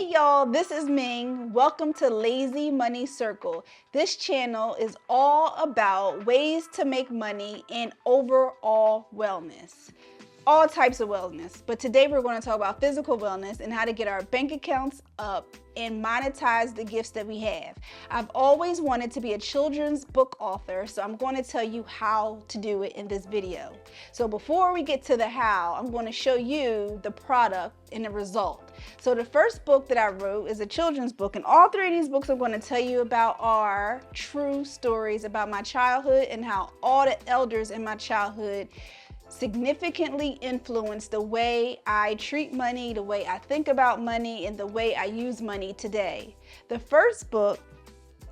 Hey y'all, this is Ming. Welcome to Lazy Money Circle. This channel is all about ways to make money and overall wellness. All types of wellness, but today we're going to talk about physical wellness and how to get our bank accounts up and monetize the gifts that we have. I've always wanted to be a children's book author, so I'm going to tell you how to do it in this video. So before we get to the how, I'm going to show you the product and the result. So the first book that I wrote is a children's book, and all three of these books I'm going to tell you about are true stories about my childhood and how all the elders in my childhood significantly influenced the way I treat money, the way I think about money, and the way I use money today. The first book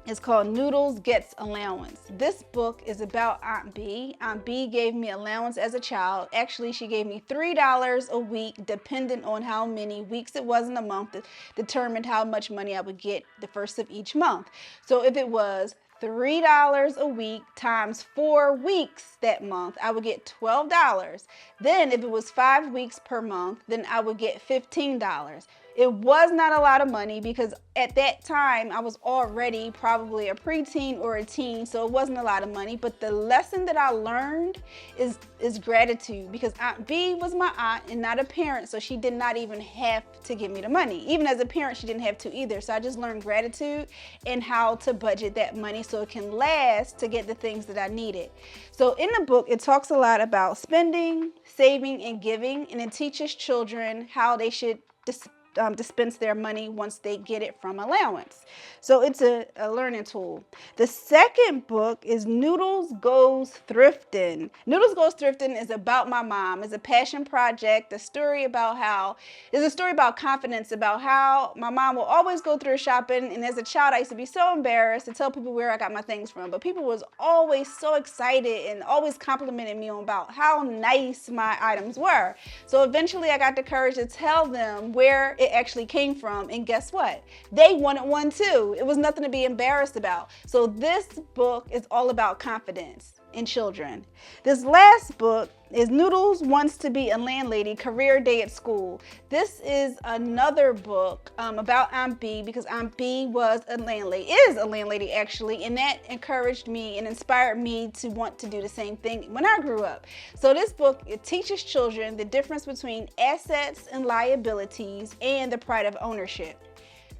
is called Noodles Gets Allowance. This book is about Aunt B. Aunt B gave me allowance as a child. Actually, she gave me $3 a week, depending on how many weeks it was in a month, that determined how much money I would get the first of each month. So if it was $3 a week times 4 weeks that month, I would get $12. Then if it was 5 weeks per month, then I would get $15. It was not a lot of money because at that time I was already probably a preteen or a teen, so it wasn't a lot of money. But the lesson that I learned is gratitude, because Aunt B was my aunt and not a parent, so she did not even have to give me the money. Even as a parent, she didn't have to either. So I just learned gratitude and how to budget that money so it can last to get the things that I needed. So in the book, it talks a lot about spending, saving, and giving, and it teaches children how they should dispense their money once they get it from allowance. So it's a learning tool. The second book is Noodles Goes Thrifting. Noodles Goes Thrifting is about my mom. It's a passion project. It's a story about confidence, about how my mom will always go through shopping, and as a child I used to be so embarrassed to tell people where I got my things from, but people was always so excited and always complimenting me about how nice my items were. So eventually I got the courage to tell them where it actually came from, and guess what? They wanted one too. It was nothing to be embarrassed about. So this book is all about confidence in children. This last book is Noodles Wants to be a Landlady, Career Day at School. This is another book about Aunt B, because Aunt B is a landlady actually, and that encouraged me and inspired me to want to do the same thing when I grew up. So this book, it teaches children the difference between assets and liabilities and the pride of ownership.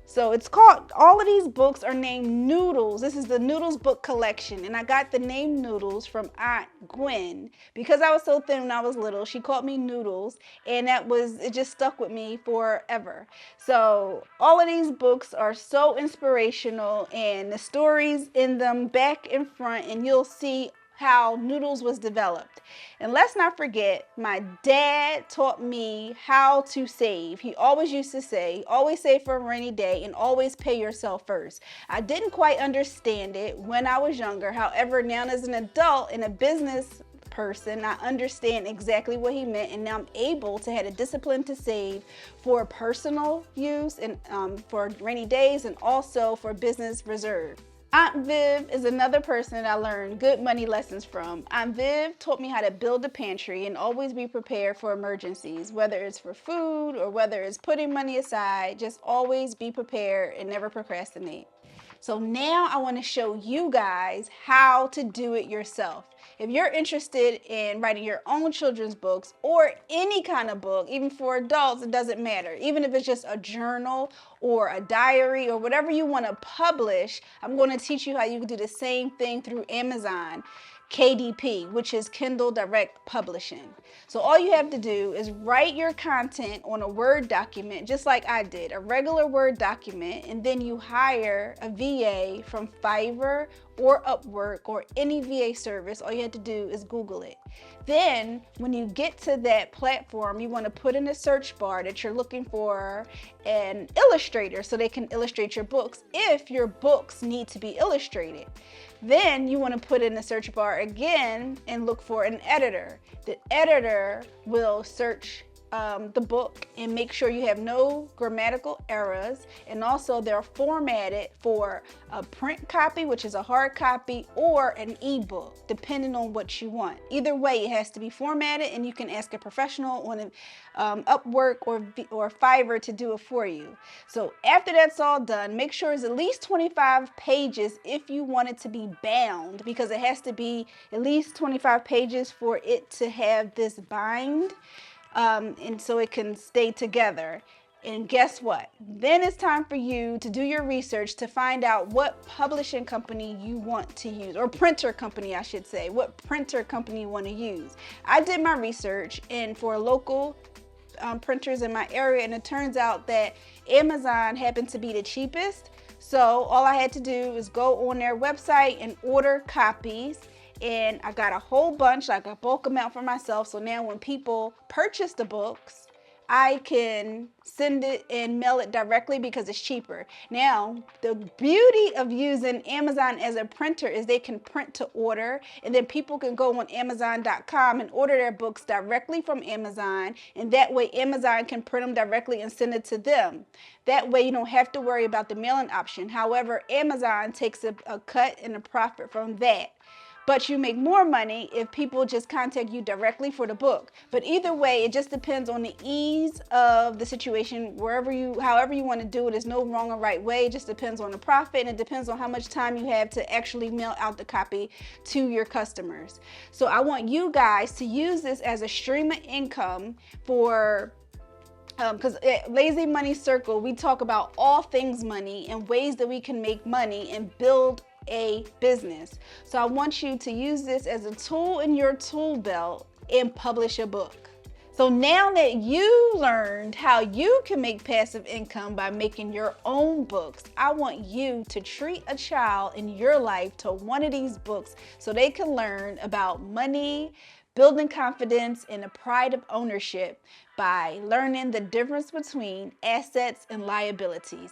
So it's called, all of these books are named Noodles. This is the Noodles book collection, and I got the name Noodles from Aunt Gwen. Because I was so thin when I was little, she called me Noodles, and it just stuck with me forever. So all of these books are so inspirational, and the stories in them back and front, and you'll see how Noodles was developed. And let's not forget, my dad taught me how to save. He always used to say, always save for a rainy day and always pay yourself first. I didn't quite understand it when I was younger. However, now as an adult and a business person, I understand exactly what he meant, and now I'm able to have a discipline to save for personal use and for rainy days, and also for business reserve. Aunt Viv is another person that I learned good money lessons from. Aunt Viv taught me how to build a pantry and always be prepared for emergencies, whether it's for food or whether it's putting money aside. Just always be prepared and never procrastinate. So now I want to show you guys how to do it yourself. If you're interested in writing your own children's books or any kind of book, even for adults, it doesn't matter. Even if it's just a journal or a diary or whatever you want to publish, I'm going to teach you how you can do the same thing through Amazon. KDP, which is Kindle Direct Publishing. So all you have to do is write your content on a Word document, just like I did, a regular Word document, and then you hire a VA from Fiverr or Upwork or any VA service. All you have to do is Google it. Then when you get to that platform, you want to put in a search bar that you're looking for an illustrator so they can illustrate your books if your books need to be illustrated. Then you want to put in the search bar again and look for an editor. The editor will search the book and make sure you have no grammatical errors, and also they're formatted for a print copy, which is a hard copy, or an ebook, depending on what you want. Either way, it has to be formatted, and you can ask a professional on Upwork or Fiverr to do it for you. So after that's all done, make sure it's at least 25 pages if you want it to be bound, because it has to be at least 25 pages for it to have this bind. And so it can stay together. And guess what? Then it's time for you to do your research to find out what publishing company you want to use, or printer company, I should say, what printer company you want to use. I did my research and for local printers in my area, and it turns out that Amazon happened to be the cheapest. So all I had to do is go on their website and order copies. And I got a whole bunch, like a bulk amount for myself. So now when people purchase the books, I can send it and mail it directly because it's cheaper. Now, the beauty of using Amazon as a printer is they can print to order, and then people can go on Amazon.com and order their books directly from Amazon, and that way Amazon can print them directly and send it to them. That way you don't have to worry about the mailing option. However, Amazon takes a cut and a profit from that. But you make more money if people just contact you directly for the book. But either way, it just depends on the ease of the situation, however you want to do it. There's no wrong or right way. It just depends on the profit, and it depends on how much time you have to actually mail out the copy to your customers. So I want you guys to use this as a stream of income for because at Lazy Money Circle, we talk about all things money and ways that we can make money and build a business. So I want you to use this as a tool in your tool belt and publish a book. So now that you learned how you can make passive income by making your own books, I want you to treat a child in your life to one of these books so they can learn about money, building confidence, and the pride of ownership by learning the difference between assets and liabilities.